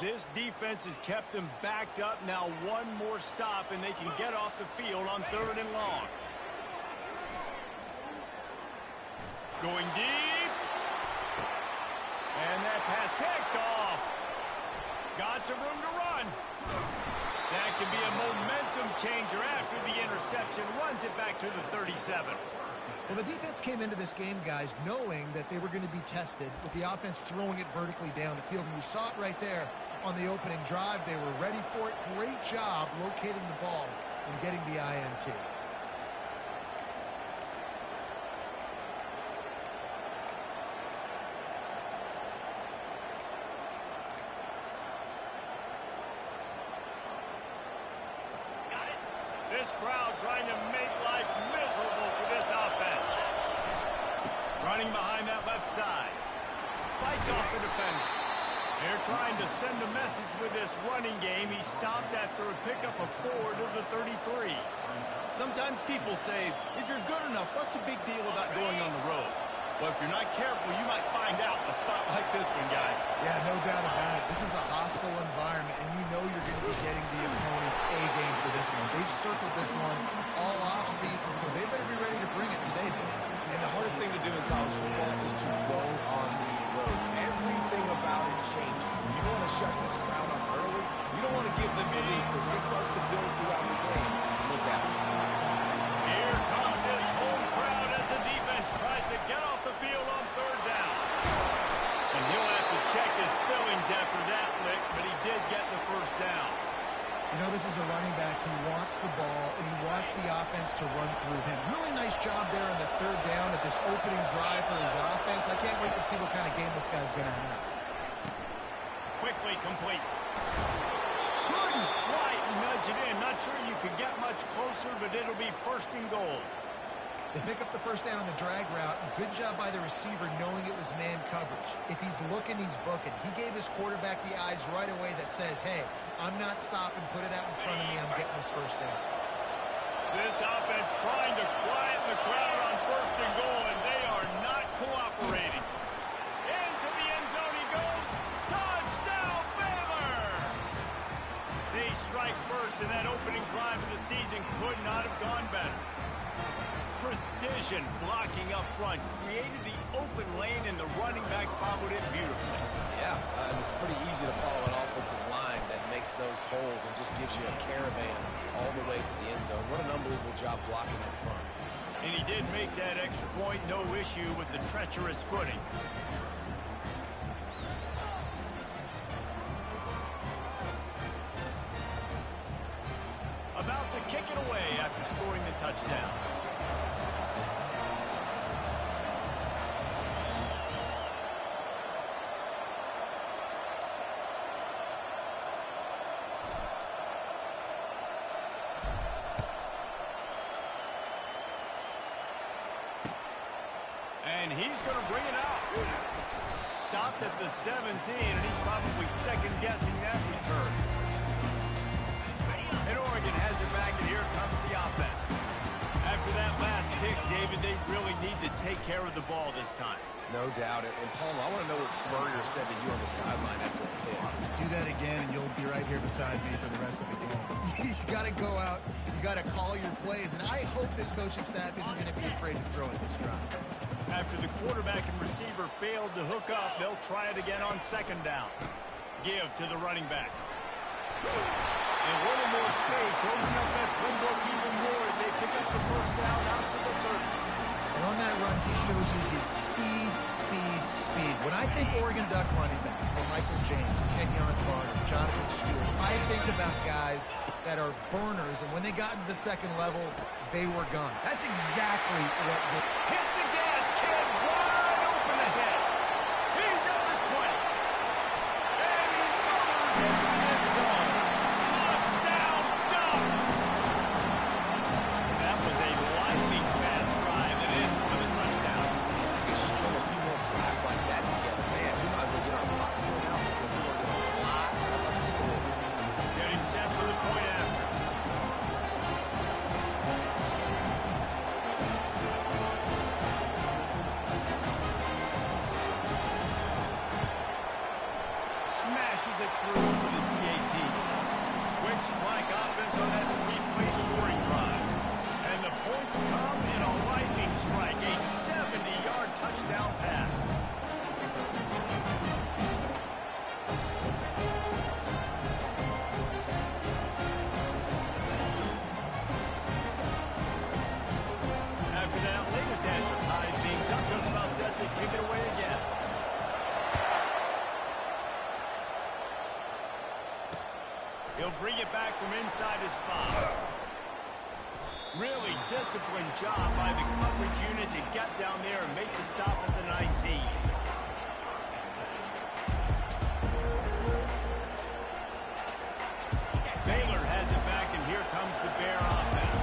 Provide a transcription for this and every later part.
This defense has kept them backed up. Now one more stop, and they can get off the field on 3rd and long. Going deep. And that pass picked off. Got some room to run. That can be a momentum changer after the interception. Runs it back to the 37. Well, the defense came into this game, guys, knowing that they were going to be tested with the offense throwing it vertically down the field. And you saw it right there on the opening drive. They were ready for it. Great job locating the ball and getting the INT. This crowd trying to make life miserable for this offense. Running behind that left side. Fights off the defender. They're trying to send a message with this running game. He stopped after a pickup of 4 to the 33. Sometimes people say, if you're good enough, what's the big deal about going on the road? Well, if you're not careful, you might find out a spot like this one, guys. Yeah, no doubt about it. This is a hostile environment, and you know you're going to be getting the opponent's A game for this one. They've circled this one all off-season, so they better be ready to bring it today, though. And the hardest thing to do in college football is to go on the road. Everything about it changes. And you don't want to shut this crowd up early. You don't want to give them belief because it starts to build throughout the game. Look out. Here comes his home crowd as the defense tries to get off the field on 3rd down. And he'll have to check his fillings after that lick, but he did get the 1st down. You know, this is a running back who wants the ball, and he wants the offense to run through him. Really nice job there on the 3rd down at this opening drive for his offense. I can't wait to see what kind of game this guy's going to have. Quickly complete. Couldn't quite nudge it in. Not sure you could get much closer, but it'll be 1st and goal. They pick up the 1st down on the drag route. Good job by the receiver knowing it was man coverage. If he's looking, he's booking. He gave his quarterback the eyes right away that says, hey, I'm not stopping. Put it out in front of me. I'm getting this 1st down. This offense trying to quiet the crowd on 1st and goal, and they are not cooperating. Into the end zone he goes. Touchdown, Baylor! They strike first, and that opening drive of the season could not have gone better. Precision blocking up front created the open lane, and the running back followed it beautifully. Yeah, and it's pretty easy to follow an offensive line that makes those holes and just gives you a caravan all the way to the end zone. What an unbelievable job blocking up front. And he did make that extra point, no issue with the treacherous footing. About to kick it away after scoring the touchdown. And he's going to bring it out. Stopped at the 17, and he's probably second-guessing that return. And Oregon has it back, and here comes the offense. After that last pick, David, they really need to take care of the ball this time. No doubt. And Palmer, I want to know what Spurrier said to you on the sideline after the pick. Do that again, and you'll be right here beside me for the rest of the game. You got to go out. You got to call your plays, and I hope this coaching staff isn't going to be afraid to throw it this drive. After the quarterback and receiver failed to hook up, they'll try it again on 2nd down. Give to the running back. And a little more space, opening up that playbook even more as they pick up the 1st down out to the 30. And on that run, he shows you his speed, speed, speed. When I think Oregon Duck running backs, the Michael James, Kenyon Barner, Jonathan Stewart, I think about guys that are burners, and when they got into the 2nd level, they were gone. That's exactly what they Hit the gas, kid, wide open ahead. He's at the 20. And he murders it in the end zone. Touchdown, Ducks! That was a lightning fast drive that ends with a touchdown. We should string a few more drives like that together, man. We might as well get our popcorn out because we're going to get a lot of score. Getting set for the point after. smashes it through for the PAT. Quick strike offense on that three-play scoring drive. And the points come in a lightning strike, a 70-yard touchdown pass. After that latest answer ties things up, just about set to kick it away again. He'll bring it back from inside his spot. Really disciplined job by the coverage unit to get down there and make the stop at the 19. Baylor has it back, and here comes the Bear offense.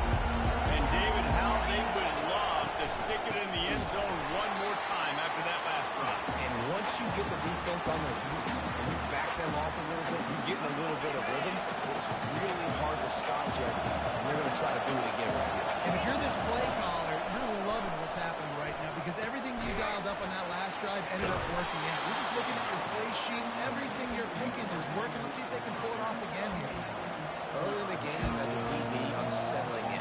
And David, how they would love to stick it in the end zone one more time after that last drive. And once you get the defense on their feet and you back them off a little bit, you get in a little bit of rhythm, it's really hard to stop Jesse, and they're going to try to do it again right here. And if you're this play caller, you're loving what's happening right now because everything you dialed up on that last drive ended up working out. You're just looking at your play sheet. Everything you're picking is working. Let's see if they can pull it off again here. Early in the game, as a DB, I'm settling in.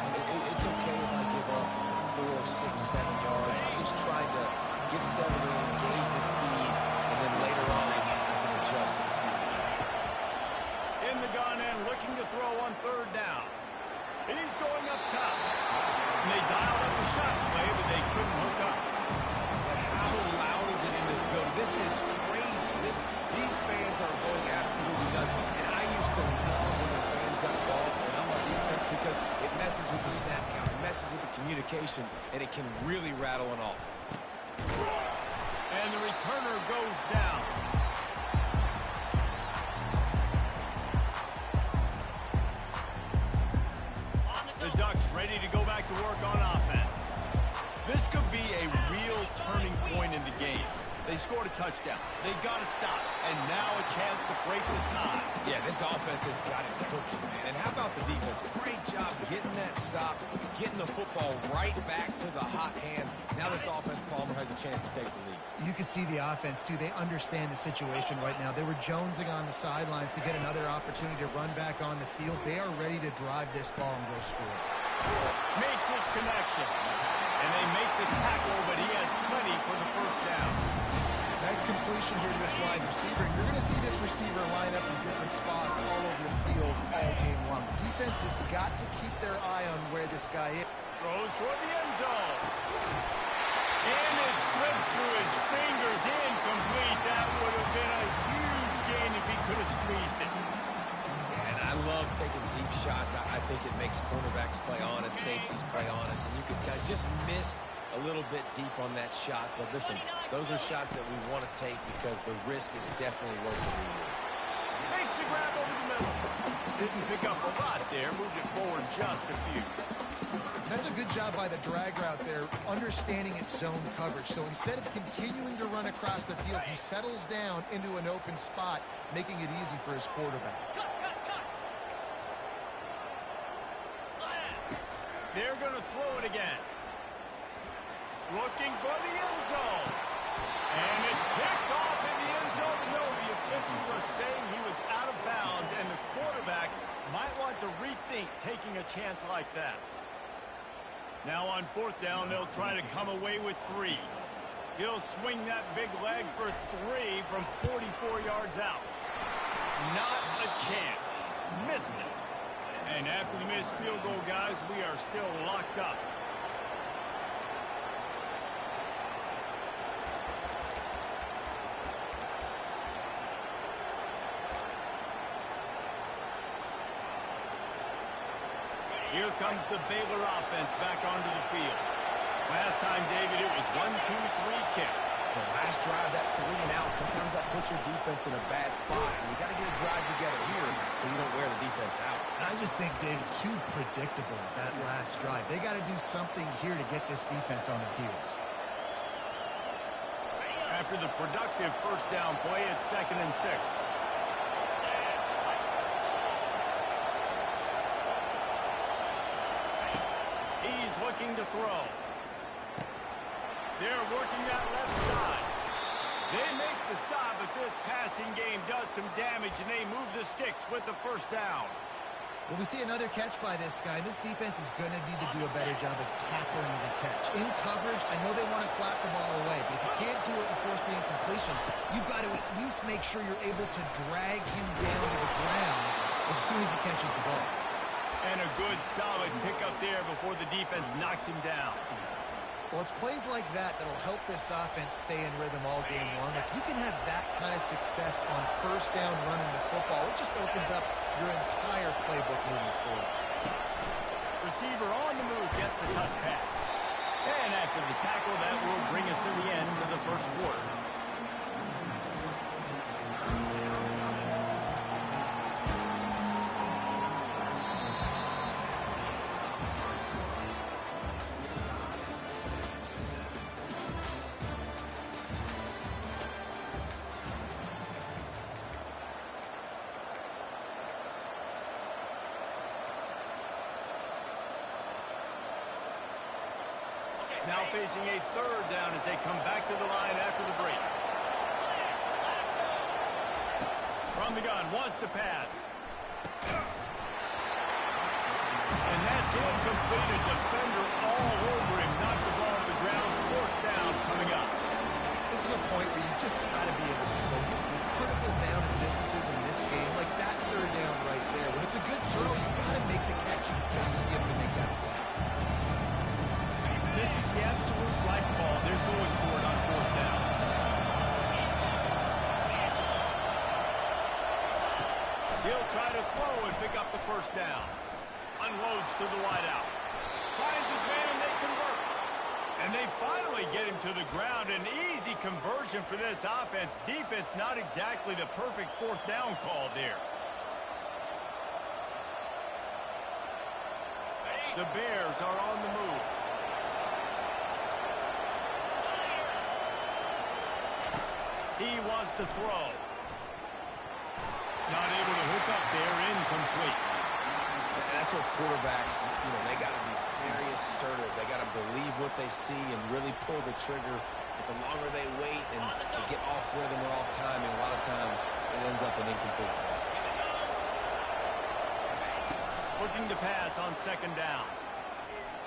It's okay if I give up 4, 6, 7 yards. I'm just trying to get settled in, gauge the speed, and then later on, I can adjust to the speed of the game. In the gun and looking to throw on third down. He's going up top. And they dialed up a shot play, but they couldn't hook up. But how loud is it in this building? This is crazy. These fans are going absolutely nuts. And I used to love when the fans got involved, and I'm on defense because it messes with the snap count. It messes with the communication, and it can really rattle an offense. And the returner goes down. The Ducks ready to go back to work on offense. This could be a real turning point in the game. They scored a touchdown. They got to stop. And now a chance to break the tie. Yeah, this offense has got it cooking, man. And how about the defense? Great job getting that stop, getting the football right back to the hot hand. Now this offense, Palmer, has a chance to take the lead. You can see the offense, too. They understand the situation right now. They were jonesing on the sidelines to get another opportunity to run back on the field. They are ready to drive this ball and go score. Makes his connection. And they make the tackle, but he has plenty for the first down. Nice completion here to this wide receiver. You're going to see this receiver line up in different spots all over the field all game long. The defense has got to keep their eye on where this guy is. Throws toward the end zone. And it slips through his fingers, incomplete. That would have been a huge gain if he could have squeezed it. And I love taking deep shots. I think it makes cornerbacks play honest, safeties play honest, and you can tell just missed a little bit deep on that shot. But listen, those are shots that we want to take because the risk is definitely worth the reward. Makes the grab over the middle. Didn't pick up a lot there, moved it forward just a few. That's a good job by the drag route there, understanding its zone coverage. So instead of continuing to run across the field, he settles down into an open spot, making it easy for his quarterback. They're going to throw it again. Looking for the end zone. And it's picked off in the end zone. No, the officials are saying he was out of bounds, and the quarterback might want to rethink taking a chance like that. Now on fourth down, they'll try to come away with 3. He'll swing that big leg for 3 from 44 yards out. Not a chance. Missed it. And after the missed field goal, guys, we are still locked up. Here comes the Baylor offense back onto the field. Last time, David, it was 1-2-3 kick. The last drive, that 3 and out, sometimes that puts your defense in a bad spot. And you got to get a drive together here so you don't wear the defense out. I just think, David, too predictable that last drive. They got to do something here to get this defense on their heels. After the productive first down play, it's 2nd and 6. He's looking to throw. They're working that left side. They make the stop, but this passing game does some damage, and they move the sticks with the first down. Well, we see another catch by this guy. This defense is going to need to do a better job of tackling the catch. In coverage, I know they want to slap the ball away, but if you can't do it and force the incompletion, you've got to at least make sure you're able to drag him down to the ground as soon as he catches the ball. And a good, solid pickup there before the defense knocks him down. Well, it's plays like that that'll help this offense stay in rhythm all game long. If you can have that kind of success on first down running the football, it just opens up your entire playbook moving forward. Receiver on the move gets the touch pass. And after the tackle, that will bring us to the end of the first quarter. Now facing a third down as they come back to the line after the break. From the gun, wants to pass. And that's incomplete. A defender all over him. Knocked the ball to the ground. Fourth down coming up. This is a point where you just got to be able to focus. The critical down and distances in this game, like that third down right there. When it's a good throw, you got to make the catch. You've got to be able to make that play. This is the absolute right ball. They're going for it on fourth down. He'll try to throw and pick up the first down. Unloads to the wideout. Finds his man, they convert. And they finally get him to the ground. An easy conversion for this offense. Defense not exactly the perfect fourth down call there. The Bears are on the move. He wants to throw. Not able to hook up there, incomplete. That's what quarterbacks, they got to be very assertive. They got to believe what they see and really pull the trigger. But the longer they wait and they get off rhythm or off timing, a lot of times it ends up in incomplete passes. Looking to pass on second down.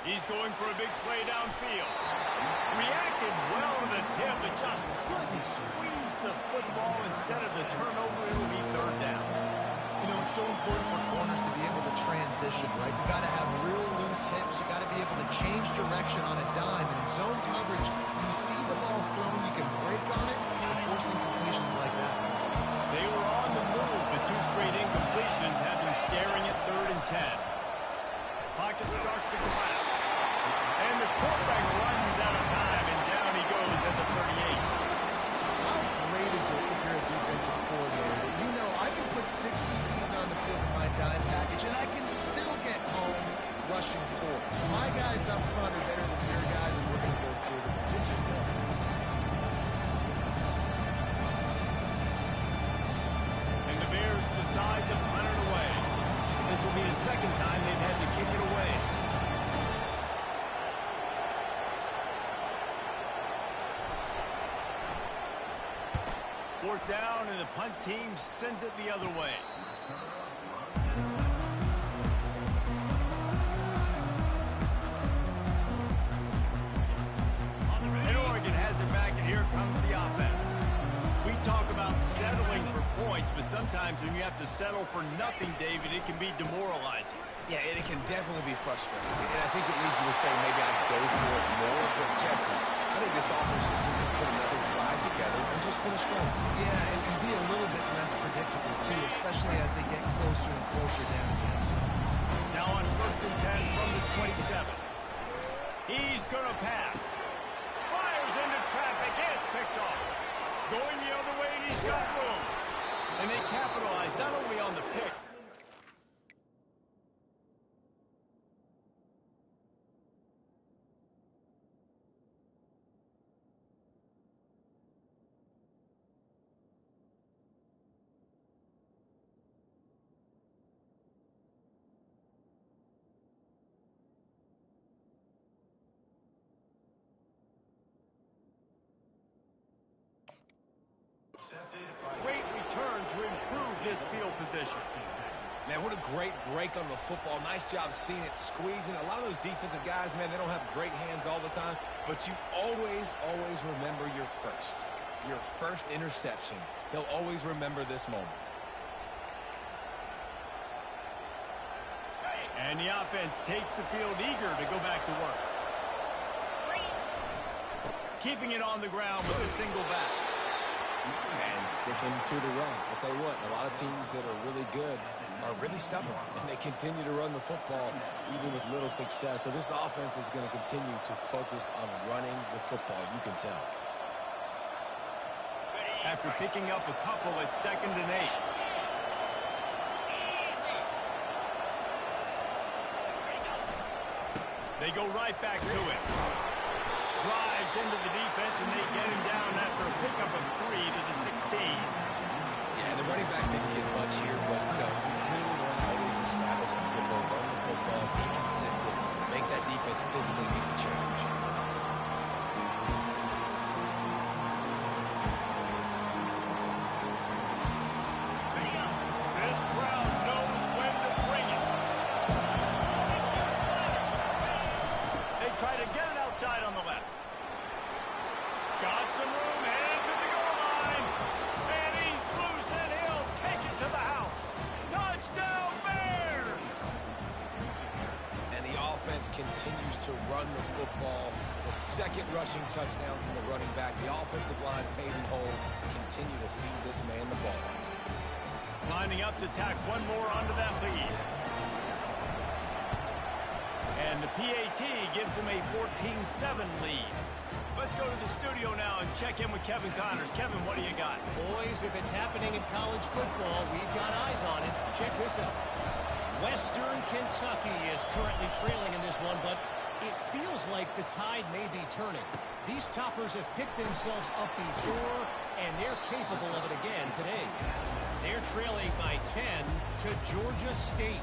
He's going for a big play downfield. Reacted well to the tip, but just couldn't squeeze the football. Instead of the turnover, it'll be third down. It's so important for corners to be able to transition, right? You got to have real loose hips. You got to be able to change direction on a dime. And in zone coverage, you see the ball thrown, you can break on it and force incompletions like that. They were on the move, but two straight incompletions have them staring at 3rd and 10. Pocket starts to collapse. And the quarterback runs out of time, and down he goes at the 38. How great is it if you're a defensive coordinator that you know I can put 60 Bs on the field in my dime package and I can still get home rushing 4. My guys up front are better than your guys, and we're going to go through them. It's just that. And the Bears decide to punt it away. This will be the second time they've had to kick it away. Fourth down, and the punt team sends it the other way. And Oregon has it back, and here comes the offense. We talk about settling for points, but sometimes when you have to settle for nothing, David, it can be demoralizing. Yeah, and it can definitely be frustrating. And I think it leads you to say maybe I'd go for it more. But, Jesse, I think this offense just needs to put another drive together and just finish strong. Yeah, and be a little bit less predictable, too, especially as they get closer and closer down the end zone. Now on 1st and 10 from the 27. He's going to pass. Fires into traffic. It's picked off. Going the other way, and he's got room. And they capitalize not only on the pick. Great return to improve his field position. Man, what a great break on the football. Nice job seeing it, squeezing. A lot of those defensive guys, man, they don't have great hands all the time, but you always remember your first interception. They'll always remember this moment. And the offense takes the field eager to go back to work. Keeping it on the ground with a single back. And sticking to the run. I'll tell you what, a lot of teams that are really good are really stubborn, and they continue to run the football even with little success. So this offense is going to continue to focus on running the football, you can tell. After picking up a couple at 2nd and 8. They go right back to it. Drives into the defense, and they get him down after a pickup of 3 to the 16. Yeah, the running back didn't get much here, but, you clearly want to always establish the tempo, run the football, be consistent, make that defense physically meet the challenge. This crowd knows when to bring it. They try to get it outside on the left. Got some room, headed to the goal line. And he's loose, and he'll take it to the house. Touchdown, Bears! And the offense continues to run the football. The second rushing touchdown from the running back. The offensive line paving holes. Continue to feed this man the ball. Lining up to tack one more onto that lead. And the PAT gives him a 14-7 lead. Let's go to the studio now and check in with Kevin Connors. Kevin, what do you got? Boys, if it's happening in college football, we've got eyes on it. Check this out. Western Kentucky is currently trailing in this one, but it feels like the tide may be turning. These toppers have picked themselves up before, and they're capable of it again today. They're trailing by 10 to Georgia State.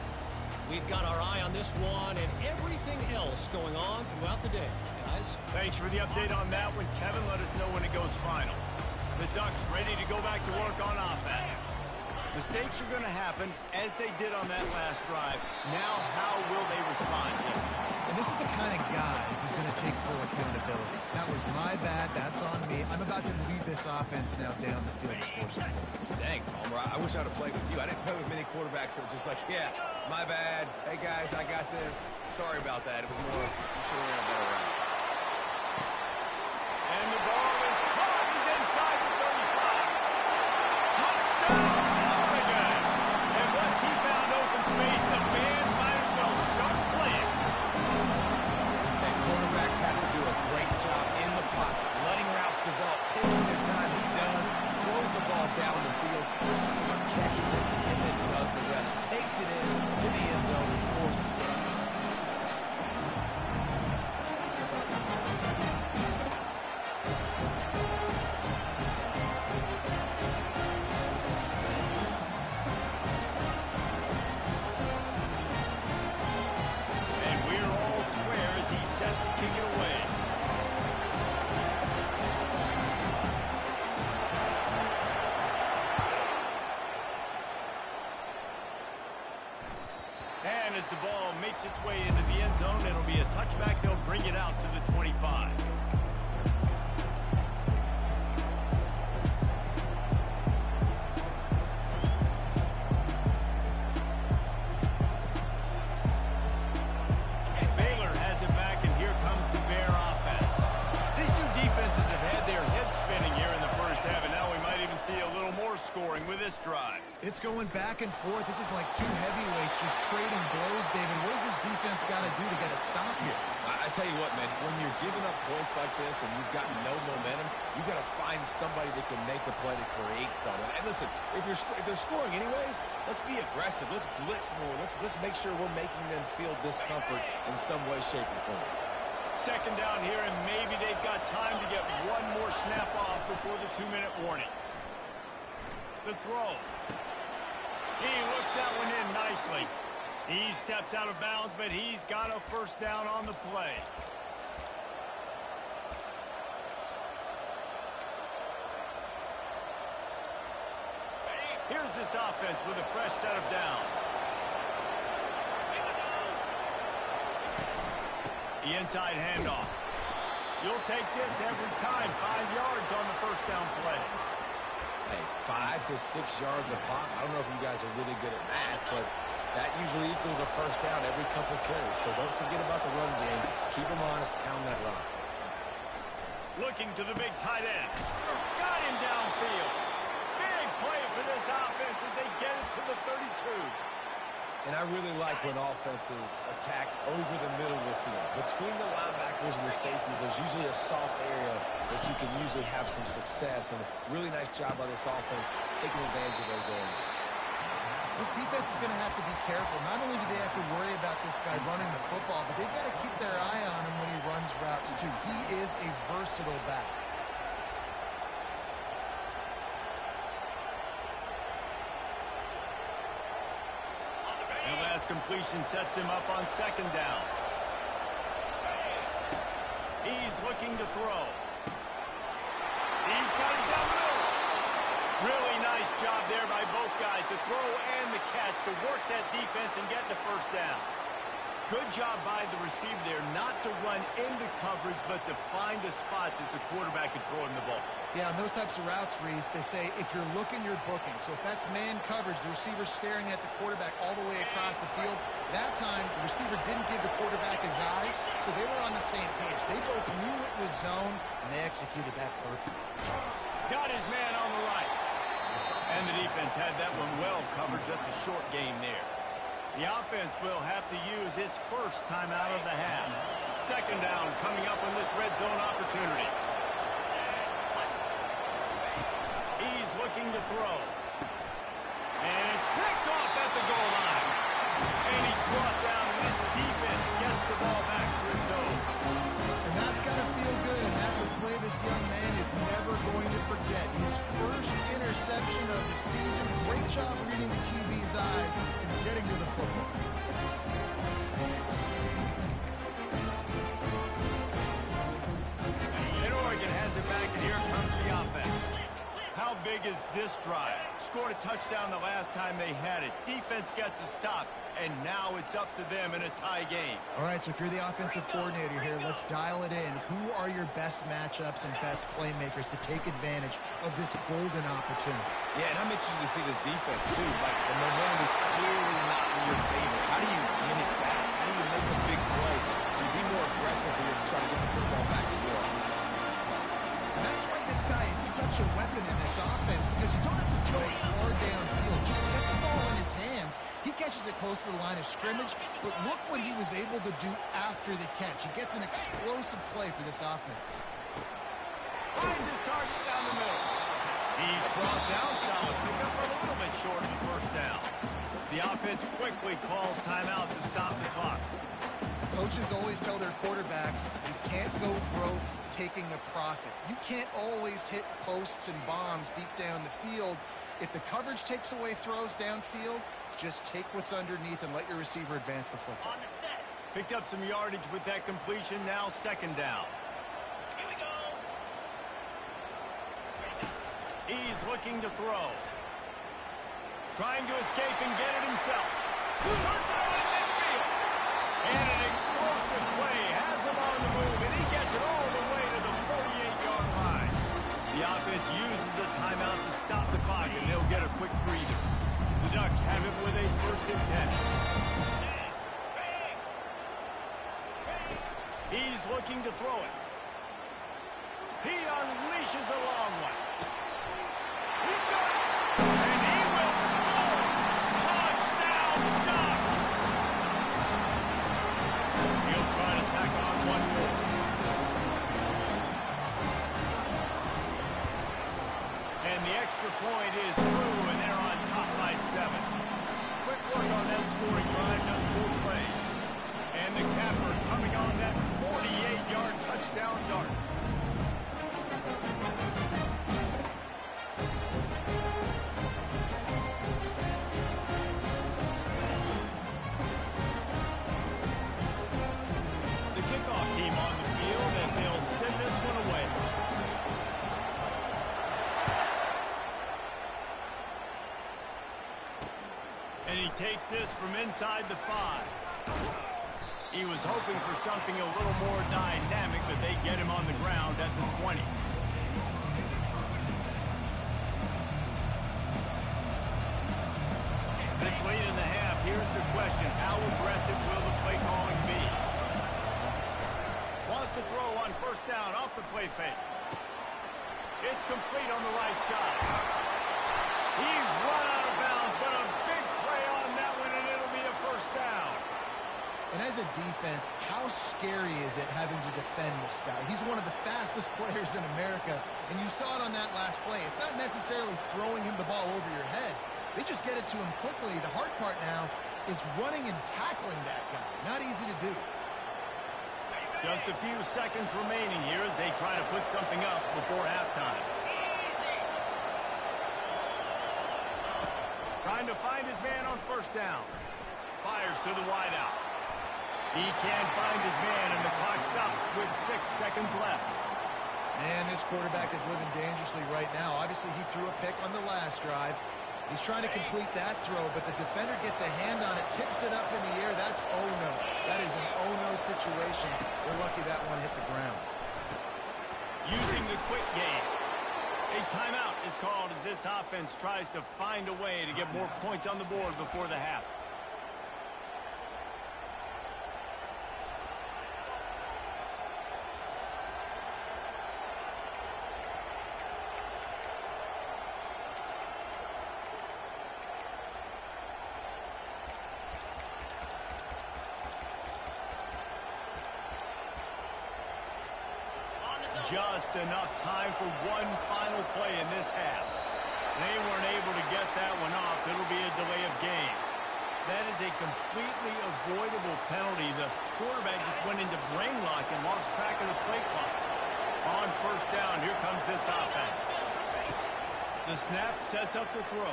We've got our eye on this one and everything else going on throughout the day. Guys? Thanks for the update on that one, Kevin. Let us know when it goes final. The Ducks ready to go back to work on offense. Mistakes are going to happen, as they did on that last drive. Now, how will they respond, Jesse? And this is the kind of guy who's going to take full accountability. That was my bad. That's on me. I'm about to lead this offense now down the field to score some points. Dang, Palmer, I wish I'd have played with you. I didn't play with many quarterbacks that were just like, yeah, my bad. Hey, guys, I got this. Sorry about that. It was more, you should have ran a better route. And the ball is caught. He's inside the 35. Touchdown, Oregon! And once he found open space, the fans might as well start playing. And quarterbacks have to do a great job in the pocket, letting routes develop, taking their time. He does, throws the ball down the field, receiver catches it, and then does the rest. Takes it in to the end zone for 6. And as the ball makes its way into the end zone, it'll be a touchback. They'll bring it out to the 25. Baylor has it back, and here comes the Bear offense. These two defenses have had their heads spinning here in the first half, and now we might even see a little more scoring with this drive. It's going back and forth. This is like two heavyweights just trading blows, David. What does this defense got to do to get a stop here? I tell you what, man, when you're giving up points like this and you've got no momentum, you got to find somebody that can make a play to create something. And listen, if they're scoring anyways, let's be aggressive. Let's blitz more. Let's make sure we're making them feel discomfort in some way, shape, or form. Second down here, and maybe they've got time to get one more snap off before the 2-minute warning. The throw. He looks that one in nicely. He steps out of bounds, but he's got a first down on the play. this offense with a fresh set of downs. The inside handoff. You'll take this every time. 5 yards on the first down play. Hey, 5 to 6 yards a pop. I don't know if you guys are really good at math, but that usually equals a first down every couple carries. So don't forget about the run game. Keep them honest. Pound that rock. Looking to the big tight end. Got him downfield. Big play for this offense as they get it to the 32. And I really like when offenses attack over the middle of the field. Between the linebackers and the safeties, there's usually a soft area that you can usually have some success. And a really nice job by this offense taking advantage of those areas. This defense is going to have to be careful. Not only do they have to worry about this guy running the football, but they've got to keep their eye on him when he runs routes too. He is a versatile back. The last completion sets him up on second down. He's looking to throw. He's got it down the middle. Really nice job there by both guys, the throw and the catch, to work that defense and get the first down. Good job by the receiver there, not to run into coverage, but to find a spot that the quarterback could throw him the ball. Yeah, on those types of routes, Reese, they say if you're looking, you're booking. So if that's man coverage, the receiver's staring at the quarterback all the way across the field. That time, the receiver didn't give the quarterback his eyes, so they were on the same page. They both knew it was zone, and they executed that perfectly. Got his man on the right. And the defense had that one well covered, just a short game there. The offense will have to use its first timeout of the half. Second down coming up on this red zone opportunity. He's looking to throw. And it's picked off at the goal line. And he's brought down, and this defense gets the ball back to its own. And that's got to feel good, and that's a play this young man is never going to forget. His first interception of the season. Great job reading the QB's eyes and getting to the football. And Oregon has it back, and here comes the offense. How big is this drive? Scored a touchdown the last time they had it. Defense gets a stop, and now it's up to them in a tie game. All right, so if you're the offensive coordinator here, let's dial it in. Who are your best matchups and best playmakers to take advantage of this golden opportunity? Yeah, and I'm interested to see this defense, too. Like, the momentum is clearly not in your favor. How do you get it back? How do you make a big play? You be more aggressive when you're trying to get the football back to your offense. And that's why this guy is such a weapon in this offense, because you don't have to throw it far downfield. Just get the ball in his hands. He catches it close to the line of scrimmage, but look what he was able to do after the catch. He gets an explosive play for this offense. Finds his target down the middle. He's brought down, solid pickup, but a little bit short of the first down. The offense quickly calls timeout to stop the clock. Coaches always tell their quarterbacks, you can't go broke taking a profit. You can't always hit posts and bombs deep down the field. If the coverage takes away throws downfield, just take what's underneath and let your receiver advance the football. Picked up some yardage with that completion, now second down. Here we go. He's looking to throw. Trying to escape and get it himself. Turns it over to midfield. And an explosive play has him on the move, and he gets it all the way to the 48-yard line. The offense uses a timeout to stop the clock, and they'll get a quick breather. The Ducks have it with a 1st and 10. He's looking to throw it. He unleashes a long one. He's got it. And he will score. Touchdown, Ducks. He'll try to tack on one more. And the extra point is true, and they're on top by 7. Quick work on that scoring drive, just 4 plays. And the capper coming on that 48-yard touchdown dart. And he takes this from inside the 5. He was hoping for something a little more dynamic, but they get him on the ground at the 20. This late in the half, here's the question. How aggressive will the play calling be? Wants to throw on first down off the play fake. It's complete on the right side. He's run out of bounds, but a big play on that one, and it'll be a first down. And as a defense, how scary is it having to defend this guy? He's one of the fastest players in America, and you saw it on that last play. It's not necessarily throwing him the ball over your head. They just get it to him quickly. The hard part now is running and tackling that guy. Not easy to do. Just a few seconds remaining here as they try to put something up before halftime. Trying to find his man on first down. Fires to the wideout. He can't find his man, and the clock stops with 6 seconds left. Man, this quarterback is living dangerously right now. Obviously, he threw a pick on the last drive. He's trying to complete that throw, but the defender gets a hand on it, tips it up in the air. That's oh-no. That is an oh-no situation. They're lucky that one hit the ground. Using the quick game. A timeout is called as this offense tries to find a way to get more points on the board before the half. Just enough time for one final play in this half. They weren't able to get that one off. It'll be a delay of game. That is a completely avoidable penalty. The quarterback just went into brain lock and lost track of the play clock. On first down, here comes this offense. The snap sets up the throw.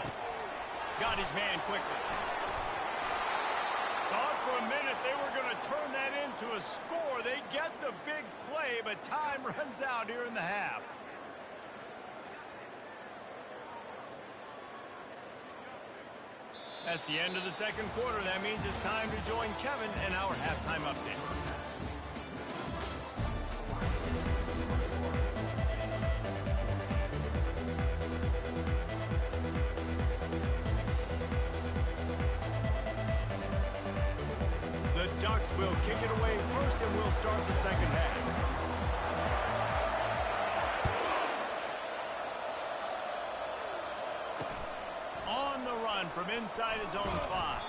Got his man quickly. Thought for a minute they were going to turn that into a score. They get the big play, but time runs out here in the half. That's the end of the second quarter. That means it's time to join Kevin in our halftime update. The Ducks will kick it away first, and we'll start the second half. On the run from inside his own 5.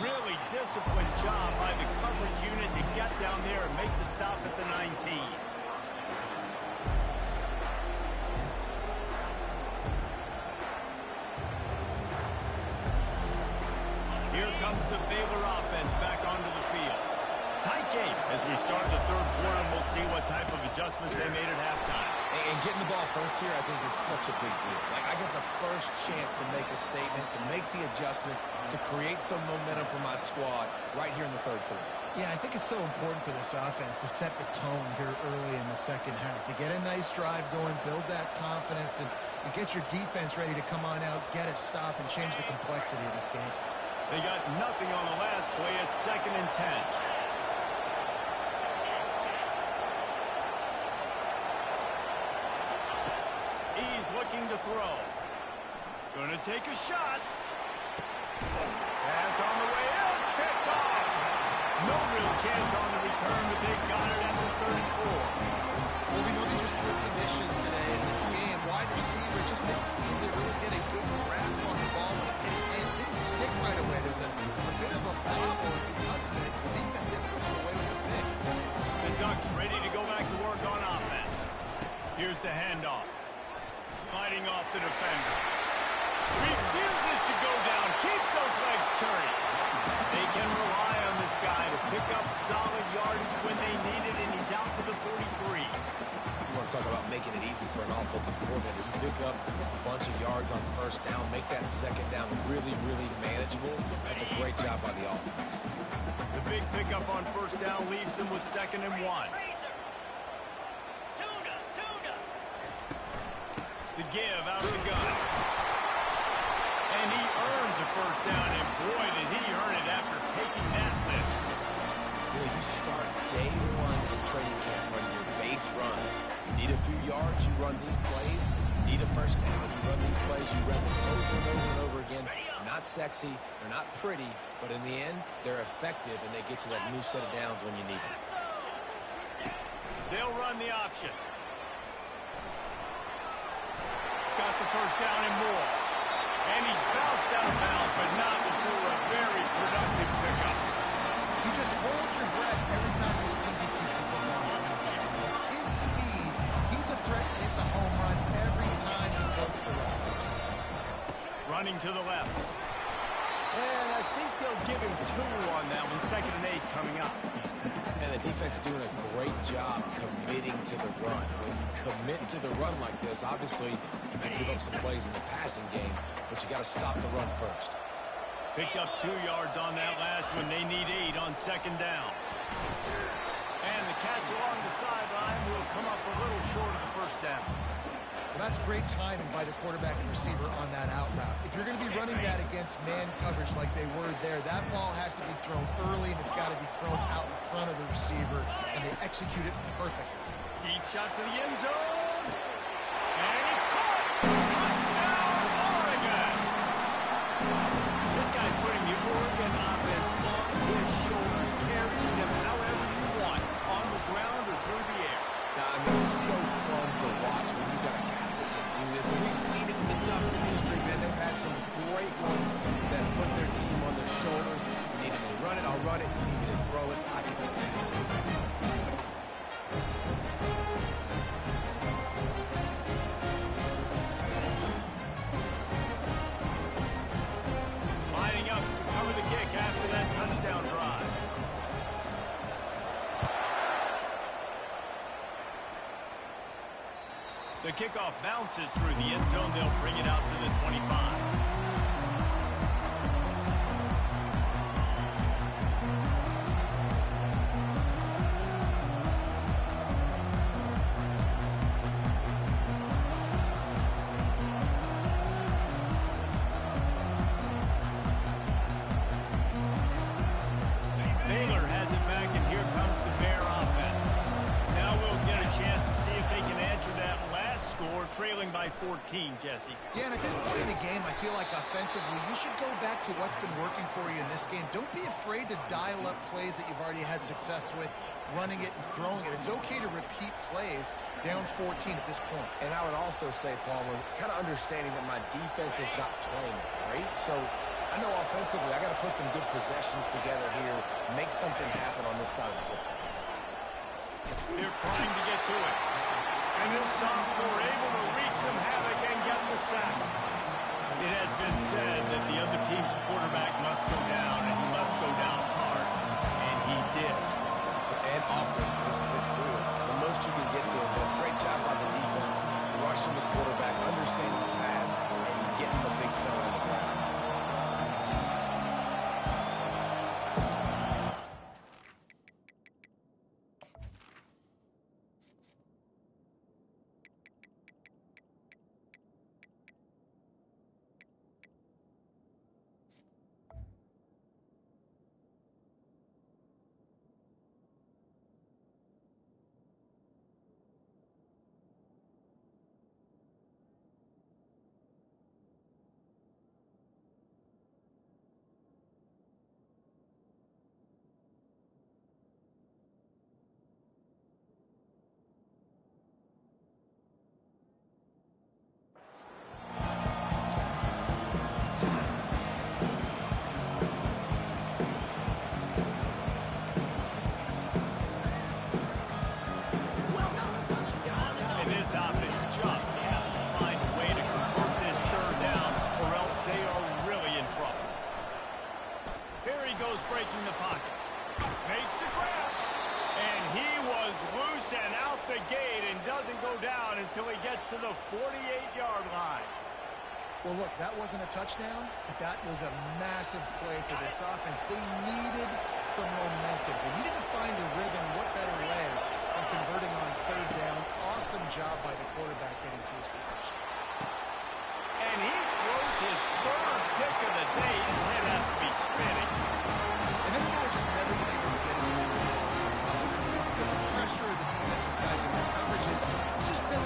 Really disciplined job by the coverage unit to get down there and make the stop at the 19. Here comes the Baylor offense back onto the field. Tight game as we start the third quarter, and we'll see what type of adjustments they made at halftime. And getting the ball first here, I think, is such a big deal. Like, I get the first chance to make a statement, to make the adjustments, to create some momentum for my squad right here in the third quarter. Yeah, I think it's so important for this offense to set the tone here early in the second half, to get a nice drive going, build that confidence, and get your defense ready to come on out, get a stop, and change the complexity of this game. They got nothing on the last play. It's 2nd and 10. He's looking to throw. Gonna take a shot. Pass on the way out. It's picked off. No real chance on the return, but they got it at the 34. Well, we know these are slick conditions today in this game. Wide receiver just didn't seem to really get a good grasp on the ball when it hit his hands. Didn't stick right away. There's a bit of a bobble, and because of it, the defense able to come away with the pick. The Ducks ready to go back to work on offense. Here's the handoff. Fighting off the defender. Refuses to go down. Keeps those legs turning. They can rely on this guy to pick up solid yardage when they need it, and he's out to the 43. You want to talk about making it easy for an offensive coordinator. You pick up a bunch of yards on first down, make that second down really, really manageable. That's a great job by the offense. The big pickup on first down leaves them with 2nd and 1. The give out of the gun. And he earns a first down, and boy, few yards, you run these plays. Need a first down, you run these plays, you run them over and over and over again. Not sexy, they're not pretty, but in the end, they're effective, and they get you that new set of downs when you need them. They'll run the option. Got the first down and more. And he's bounced out of bounds, but not before a very productive pickup. You just hold your breath every time this QB keeps the football. His speed, he's a threat to hit the home run every time he takes the run. Running to the left. And I think they'll give him 2 on that one. 2nd and 8 coming up. And the defense is doing a great job committing to the run. When you commit to the run like this, obviously you may give up some plays in the passing game, but you got to stop the run first. Picked up 2 yards on that last one. They need 8 on 2nd down. And the catch along the sideline will come up a little short of the first down. Well, that's great timing by the quarterback and receiver on that out route. If you're going to be running that against man coverage like they were there, that ball has to be thrown early, and it's got to be thrown out in front of the receiver, and they execute it perfectly. Deep shot for the end zone. And it's caught. Touchdown, Oregon. This guy's putting the Oregon offense on his shoulders, carrying them however you want, on the ground or through the air. I mean, it's so fun to watch when you got a guy that can do this. And we've seen it with the Ducks in history, man. They've had some great ones that put their team on their shoulders. You need me to run it, I'll run it. You need me to throw it, I can do that. Lining up to cover the kick after that touchdown drive. The kickoff bounces through the end zone. They'll bring it out to the 25. Baylor has it back, and here comes the Bear offense. Now we'll get a chance to see if they can answer that last score, trailing by 14, Jesse. Yeah, and at this point in the game, I feel like offensively, you should go back to what's been working for you in this game. Don't be afraid to dial up plays that you've already had success with, running it and throwing it. It's okay to repeat plays down 14 at this point. And I would also say, Palmer, kind of understanding that my defense is not playing great, so I know offensively I got to put some good possessions together here, make something happen on this side of the football. They're trying to get to it. And this sophomore able to wreak some havoc and get the sack. It has been said that the other team's quarterback must go down, and he must go down hard. And he did. And often is good too. The most you can get to him, but great job by the defense, rushing the quarterback, understanding the pass, and getting the big fella on the ground. breaking the pocket. Makes the grab. And he was loose and out the gate and doesn't go down until he gets to the 48-yard line. Well, look, that wasn't a touchdown, but that was a massive play for this offense. They needed some momentum. They needed to find a rhythm. What better way than converting on third down? Awesome job by the quarterback getting to his position. And he throws his third pick of the day. His head has to be spinning. And this guy's just never been able to get it because of pressure of the defense. This guy's in their coverages. He just doesn't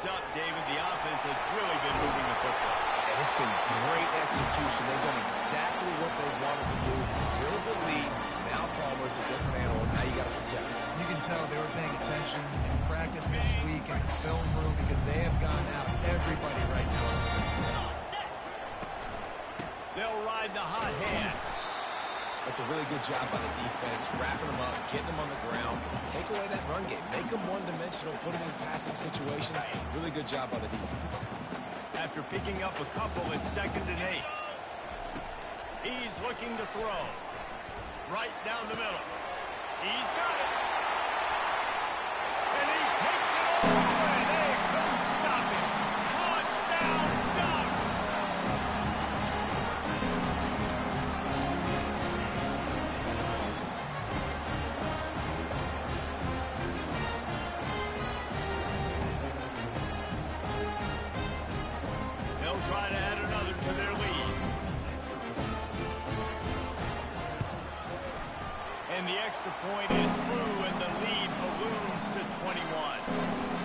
heads up, David. The offense has really been moving the football. And it's been great execution. They've done exactly what they wanted to do. Build the lead. Now Palmer's a different animal. Now you got to protect him. You can tell they were paying attention in practice this week in the film room because they have gone out everybody right now. They'll ride the hot hand. That's a really good job by the defense, wrapping them up, getting them on the ground, take away that run game, make them one-dimensional, put them in passing situations. Really good job by the defense. After picking up a couple, it's 2nd and 8. He's looking to throw. Right down the middle. He's got it. And he takes it all the way. They couldn't stop him. Touchdown, Ducks! They'll try to add another to their lead. And the extra point is true, and the lead balloons to 21.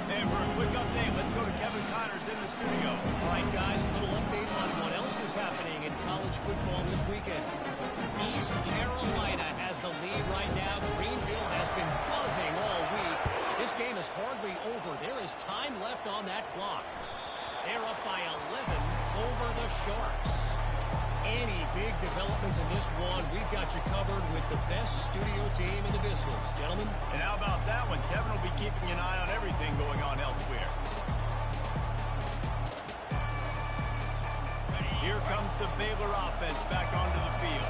And for a quick update, let's go to Kevin Connors in the studio. All right, guys, a little update on what else is happening in college football this weekend. East Carolina has the lead right now. Greenville has been buzzing all week. This game is hardly over. There is time left on that clock. They're up by 11 over the Sharks. Any big developments in this one, we've got you covered with the best studio team in the business. Gentlemen. And how about that one? Kevin will be keeping an eye on everything going on elsewhere. Here comes the Baylor offense back onto the field.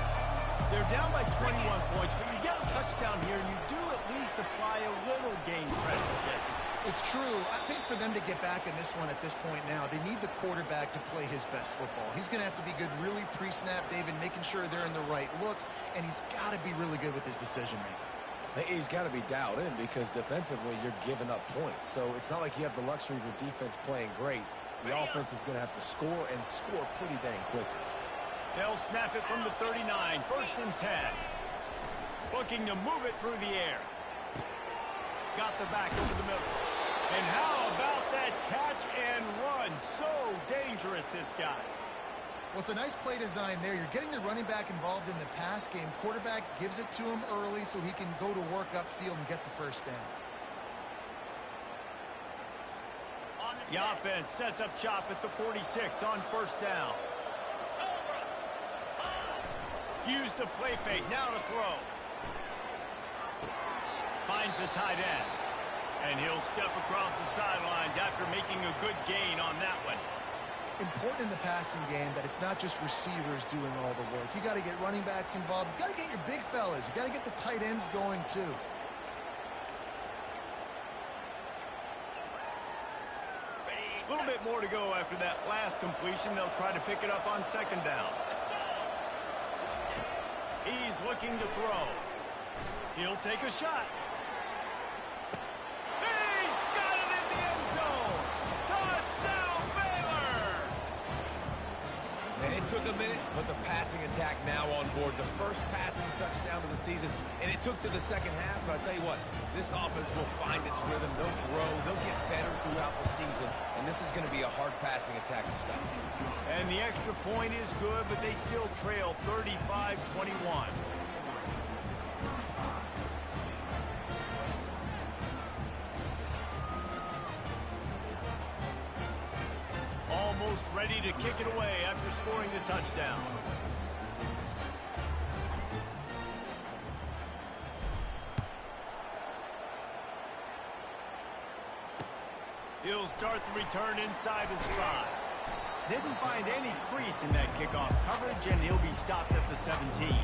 They're down by 21 points, but you get a touchdown here, and you do at least apply a little game pressure, Jesse. It's true. I think for them to get back in this one at this point now, they need the quarterback to play his best football. He's going to have to be good really pre-snap, David, making sure they're in the right looks, and he's got to be really good with his decision-making. He's got to be dialed in because defensively you're giving up points. So it's not like you have the luxury of your defense playing great. The offense is going to have to score and score pretty dang quickly. They'll snap it from the 39, 1st and 10. Looking to move it through the air. Got the back over the middle. And how about that catch and run? So dangerous, this guy. Well, it's a nice play design there. You're getting the running back involved in the pass game. Quarterback gives it to him early so he can go to work upfield and get the first down. The offense sets up shop at the 46 on 1st down. Use the play fake. Now to throw. Finds the tight end. And he'll step across the sidelines after making a good gain on that one. Important in the passing game that it's not just receivers doing all the work. You got to get running backs involved. You got to get your big fellas. You got to get the tight ends going too. A little bit more to go after that last completion. They'll try to pick it up on 2nd down. He's looking to throw. He'll take a shot. He's got it in the end zone. Touchdown, Baylor! And it took a minute, but the passing attack now on board. The first passing touchdown of the season, and it took to the second half, but I'll tell you what, this offense will find its rhythm. They'll grow. They'll get better throughout the season, and this is going to be a hard passing attack to stop. And the extra point is good, but they still trail 35-21. Almost ready to kick it away after scoring the touchdown. He'll start the return inside his 5. Didn't find any crease in that kickoff coverage, and he'll be stopped at the 17.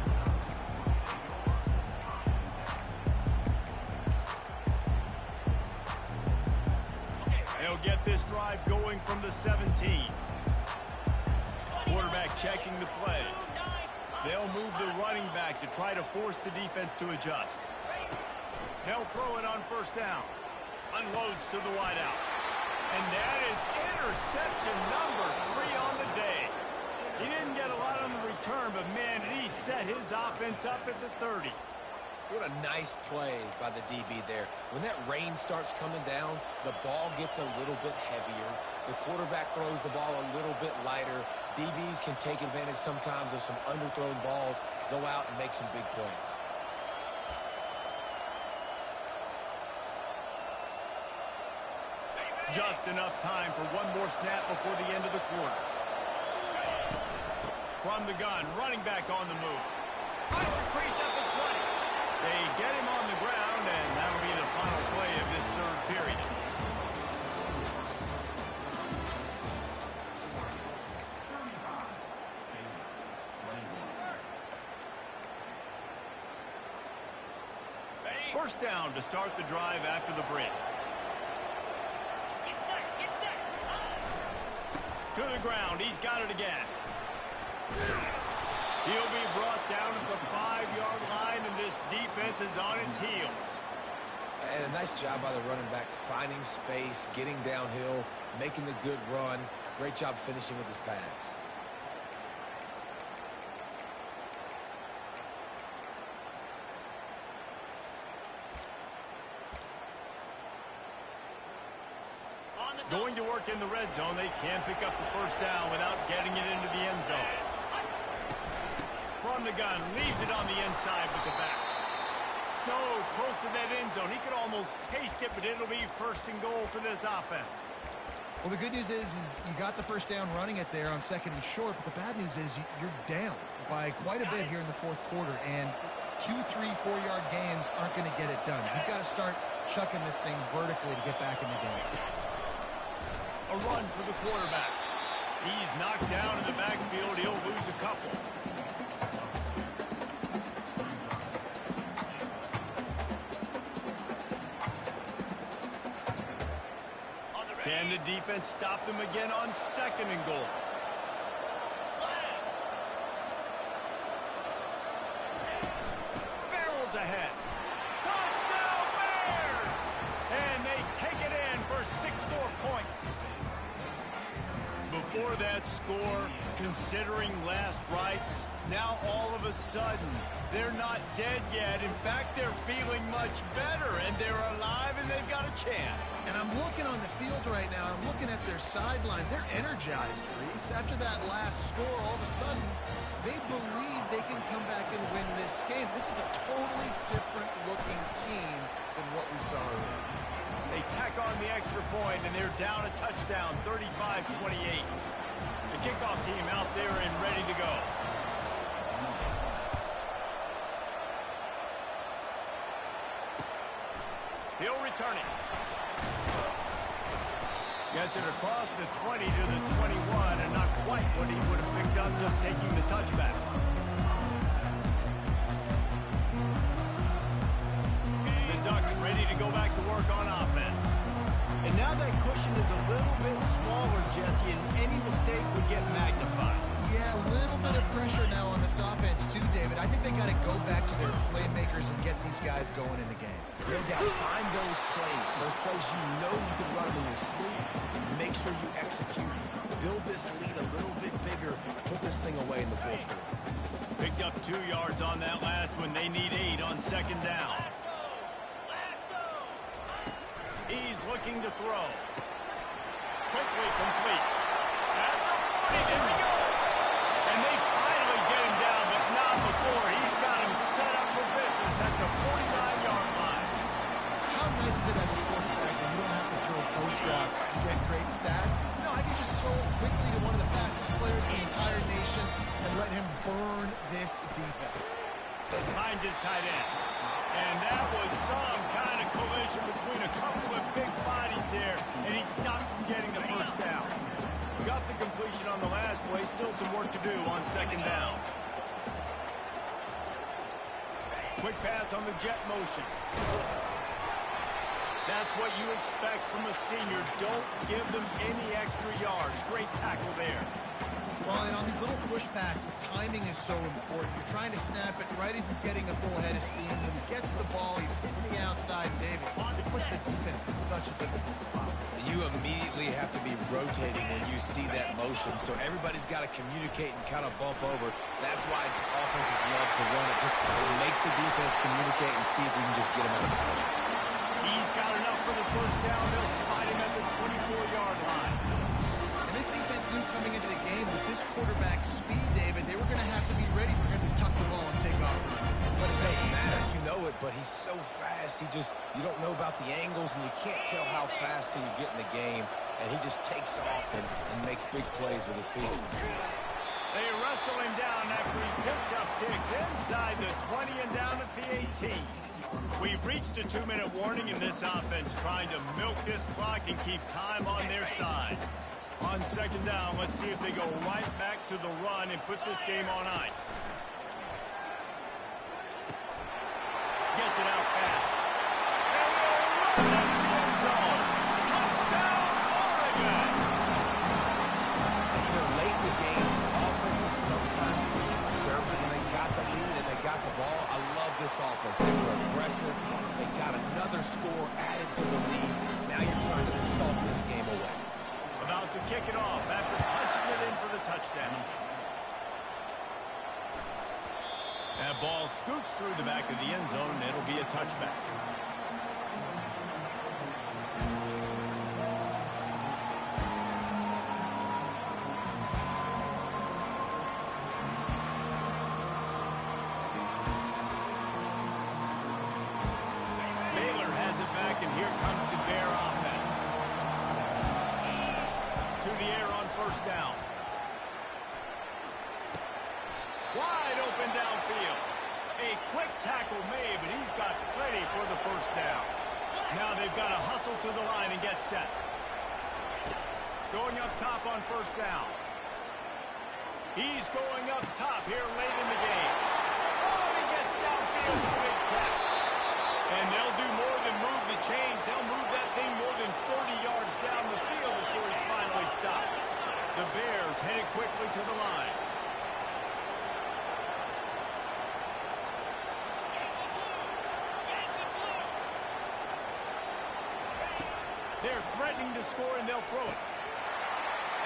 They'll get this drive going from the 17. Quarterback checking the play. They'll move the running back to try to force the defense to adjust. They'll throw it on 1st down. Unloads to the wideout. And that is interception number 3 on the day. He didn't get a lot on the return, but man, did he set his offense up at the 30. What a nice play by the DB there. When that rain starts coming down, the ball gets a little bit heavier. The quarterback throws the ball a little bit lighter. DBs can take advantage sometimes of some underthrown balls, go out and make some big plays. Just enough time for one more snap before the end of the quarter. From the gun, running back on the move. Finds a crease up at 20. They get him on the ground, and that'll be the final play of this third period. First down to start the drive after the break. To the ground, he's got it again. He'll be brought down at the 5-yard line, and this defense is on its heels. And a nice job by the running back, finding space, getting downhill, making the good run. Great job finishing with his pads. Going to work in the red zone. They can't pick up the first down without getting it into the end zone. From the gun, leaves it on the inside with the back. So close to that end zone. He could almost taste it, but it'll be first and goal for this offense. Well, the good news is you got the first down running it there on second and short, but the bad news is you're down by quite a bit here in the fourth quarter, and 2, 3, 4-yard gains aren't going to get it done. You've got to start chucking this thing vertically to get back in the game. A run for the quarterback. He's knocked down in the backfield. He'll lose a couple. Can the defense stop them again on second and goal? Barrels ahead. Touchdown Bears! And they take it in for 6 more points. Before that score, considering last rites, now all of a sudden, they're not dead yet. In fact, they're feeling much better, and they're alive, and they've got a chance. And I'm looking on the field right now, I'm looking at their sideline. They're energized, Reese. After that last score, all of a sudden, they believe they can come back and win this game. This is a totally different-looking team than what we saw earlier. They tack on the extra point, and they're down a touchdown, 35-28. The kickoff team out there and ready to go. He'll return it. Gets it across the 20 to the 21, and not quite what he would have picked up just taking the touchback. The Ducks ready to go back to work on offense. And now that cushion is a little bit smaller, Jesse, and any mistake would get magnified. Yeah, a little bit of pressure now on this offense too, David. I think they got to go back to their playmakers and get these guys going in the game. No doubt, find those plays you know you can run them in your sleep. Make sure you execute. Build this lead a little bit bigger. Put this thing away in the fourth quarter. Picked up 2 yards on that last one. They need 8 on second down. He's looking to throw. Quickly complete. At the 40, there we go. And they finally get him down, but not before. He's got him set up for business at the 49-yard line. How nice is it as a quarterback when you don't have to throw post routes to get great stats? No, I can just throw it quickly to one of the fastest players in the entire nation and let him burn this defense. Finds his tight end. And that was some kind of collision between a couple of big bodies there, and he stopped from getting the first down. Got the completion on the last play, still some work to do on second down. Quick pass on the jet motion. That's what you expect from a senior. Don't give them any extra yards. Great tackle there. Well, and on these little push passes, timing is so important. You're trying to snap it right as he's getting a full head of steam. When he gets the ball, he's hitting the outside. David, it puts the defense in such a difficult spot. You immediately have to be rotating when you see that motion. So everybody's got to communicate and kind of bump over. That's why offenses love to run it. Just it makes the defense communicate and see if we can just get him out of the spot. He's got enough for the first down. They'll spot him at the 24-yard line. And this defense knew coming into the game with this quarterback's speed, David, they were going to have to be ready for him to tuck the ball and take off. But it doesn't matter. You know it, but he's so fast. You don't know about the angles, and you can't tell how fast till you get in the game. And he just takes off and makes big plays with his feet. They wrestle him down after he picks up 6 inside the 20 and down at the 18. We've reached a 2-minute warning in this offense, trying to milk this clock and keep time on their side. On second down, let's see if they go right back to the run and put this game on ice. Gets it out fast. And he'll run into the end zone. Touchdown, Oregon! And, you know, late in the games, offenses sometimes get conservative when they got the lead and they got the ball. I love this offense. They were aggressive. They got another score added to the lead. Now you're trying to salt this game away. About to kick it off after punching it in for the touchdown. That ball scoots through the back of the end zone, and it'll be a touchback. Baylor has it back, and here comes the Bear offense. To the air on first down. Wide open downfield. A quick tackle made, but he's got plenty for the first down. Now they've got to hustle to the line and get set. Going up top on first down. He's going up top here late in the game. Oh, he gets downfield with a big catch. And they'll do more than move the chains. They'll move that thing more than 30 yards down the field before he's finally stopped. The Bears headed quickly to the line. They're threatening to score, and they'll throw it.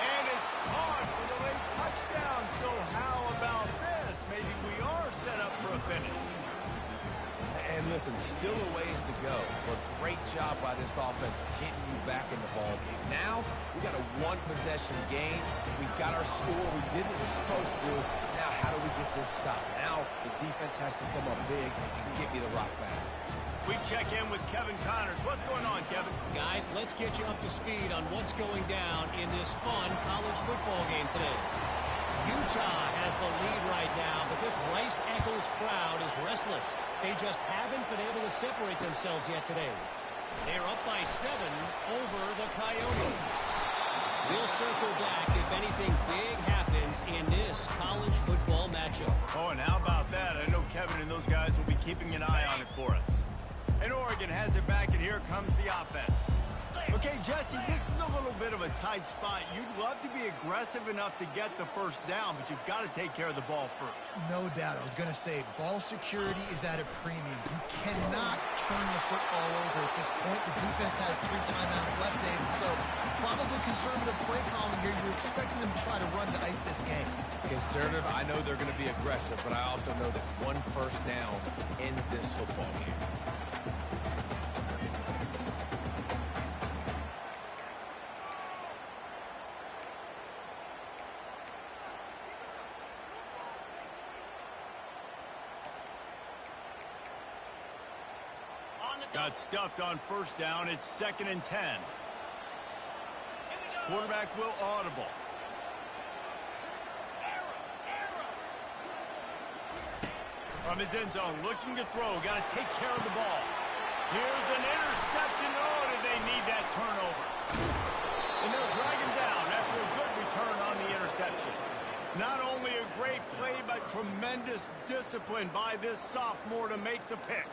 And it's caught for the late touchdown. So how about this? Maybe we are set up for a finish. And listen, still a ways to go, but great job by this offense getting you back in the ball game. Now, we got a one-possession game. We've got our score. We did what we're supposed to do. Now, how do we get this stopped? Now, the defense has to come up big and get me the rock back. We check in with Kevin Connors. What's going on, Kevin? Guys, let's get you up to speed on what's going down in this fun college football game today. Utah has the lead right now, but this Rice-Eccles crowd is restless. They just haven't been able to separate themselves yet today. They're up by 7 over the Coyotes. We'll circle back if anything big happens in this college football matchup. Oh, and how about that? I know Kevin and those guys will be keeping an eye on it for us. And Oregon has it back, and here comes the offense. Okay, Jesse, this is a little bit of a tight spot. You'd love to be aggressive enough to get the first down, but you've got to take care of the ball first. No doubt. I was going to say, ball security is at a premium. You cannot turn the football over at this point. The defense has 3 timeouts left, David, so probably conservative play calling here. You're expecting them to try to run to ice this game. Conservative, I know they're going to be aggressive, but I also know that one first down ends this football game. Got stuffed on first down. It's 2nd and 10. Quarterback will audible. From his end zone, looking to throw. Got to take care of the ball. Here's an interception. Oh, did they need that turnover? And they'll drag him down after a good return on the interception. Not only a great play, but tremendous discipline by this sophomore to make the pick.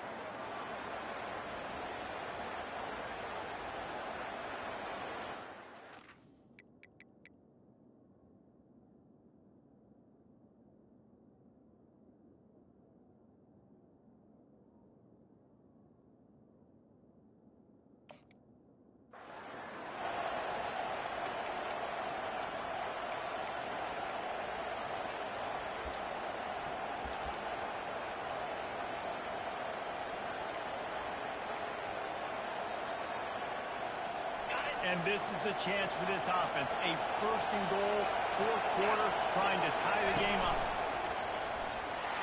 And this is the chance for this offense. A first and goal, fourth quarter, trying to tie the game up.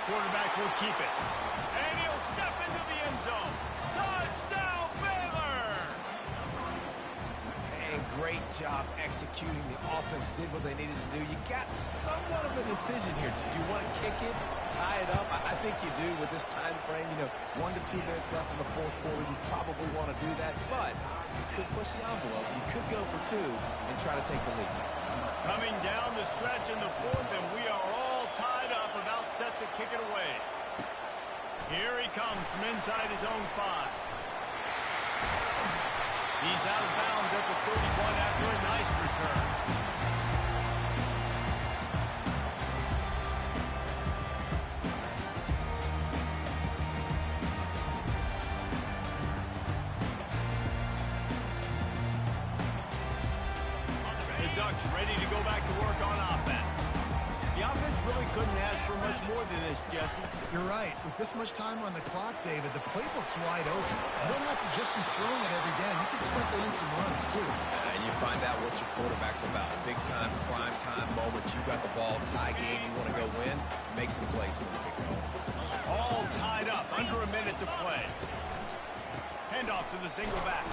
Quarterback will keep it. And he'll step into the end zone. Touchdown, Baylor! And great job executing. The offense did what they needed to do. You got somewhat of a decision here. Do you want to kick it, tie it up? I think you do with this time frame. 1 to 2 minutes left in the fourth quarter. You probably want to do that, but you could push the envelope. You could go for 2 and try to take the lead. Coming down the stretch in the fourth, and we are all tied up, about set to kick it away. Here he comes from inside his own 5. He's out of bounds at the 31 after a nice return. The Ducks ready to go back to work on offense. The offense really couldn't ask for much more than this, Jesse. You're right. With this much time on the clock, David, the playbook's wide open. You don't have to just be throwing it every game. You can sprinkle in some runs, too. And you find out what your quarterback's about. Big-time, prime-time moment. You got the ball, tie game, you want to go win, make some plays for the big goal. All tied up, under a minute to play. Handoff to the single back.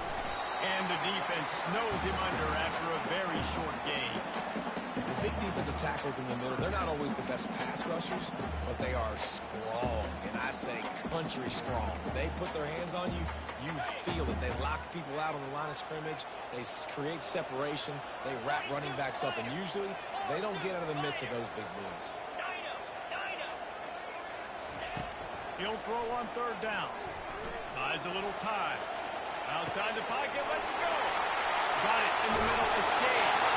And the defense snows him under after a very short game. The big defensive tackles in the middle, they're not always the best pass rushers, but they are strong, and I say country strong. They put their hands on you, you feel it. They lock people out on the line of scrimmage. They create separation. They wrap running backs up, and usually they don't get out of the midst of those big boys. He'll throw on third down. Buys a little time. Outside the pocket, lets it go. Got it in the middle, it's Gage.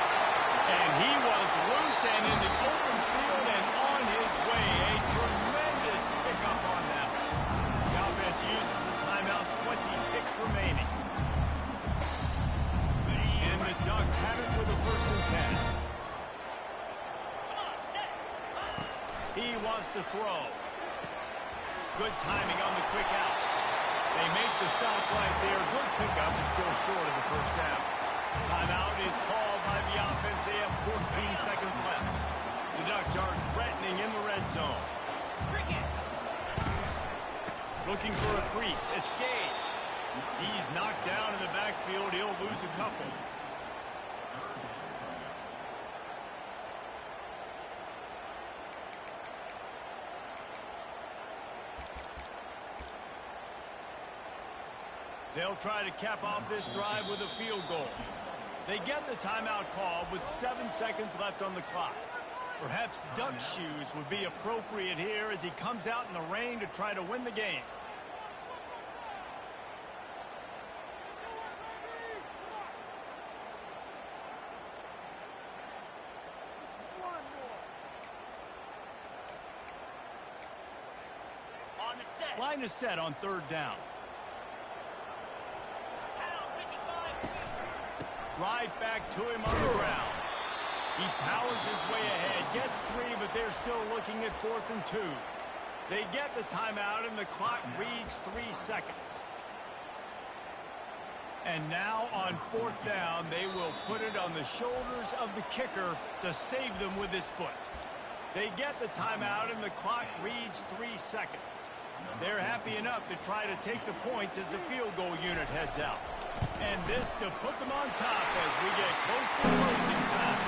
And he was loose and in the open field and on his way. A tremendous pickup on that. The offense uses the timeout, 20 ticks remaining. And the Ducks have it for the 1st and 10. He wants to throw. Good timing on the quick out. They make the stop right there. Good pickup, but still short of the first down. Timeout is called by the offense. They have 14 seconds left. The Ducks are threatening in the red zone. Looking for a crease. It's Gage. He's knocked down in the backfield. He'll lose a couple. They'll try to cap off this drive with a field goal. They get the timeout call with 7 seconds left on the clock. Perhaps Duck shoes would be appropriate here as he comes out in the rain to try to win the game. Line is set on third down. Right back to him on the ground. He powers his way ahead, gets 3, but they're still looking at 4th and 2. They get the timeout, and the clock reads 3 seconds. And now on 4th down, they will put it on the shoulders of the kicker to save them with his foot. They get the timeout, and the clock reads 3 seconds. They're happy enough to try to take the points as the field goal unit heads out. And this to put them on top as we get close to closing time.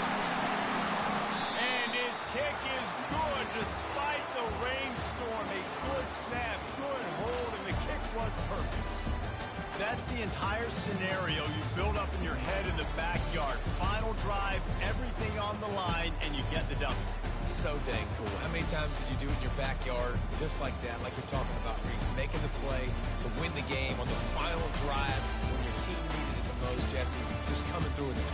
And his kick is good despite the rainstorm. A good snap, good hold, and the kick was perfect. That's the entire scenario you build up in your head in the backyard. Final drive, everything on the line, and you get the W. So dang cool. How many times did you do it in your backyard just like that, like you're talking about, Reese, making the play to win the game on the final drive when your team needed it the most, Jesse, just coming through with it.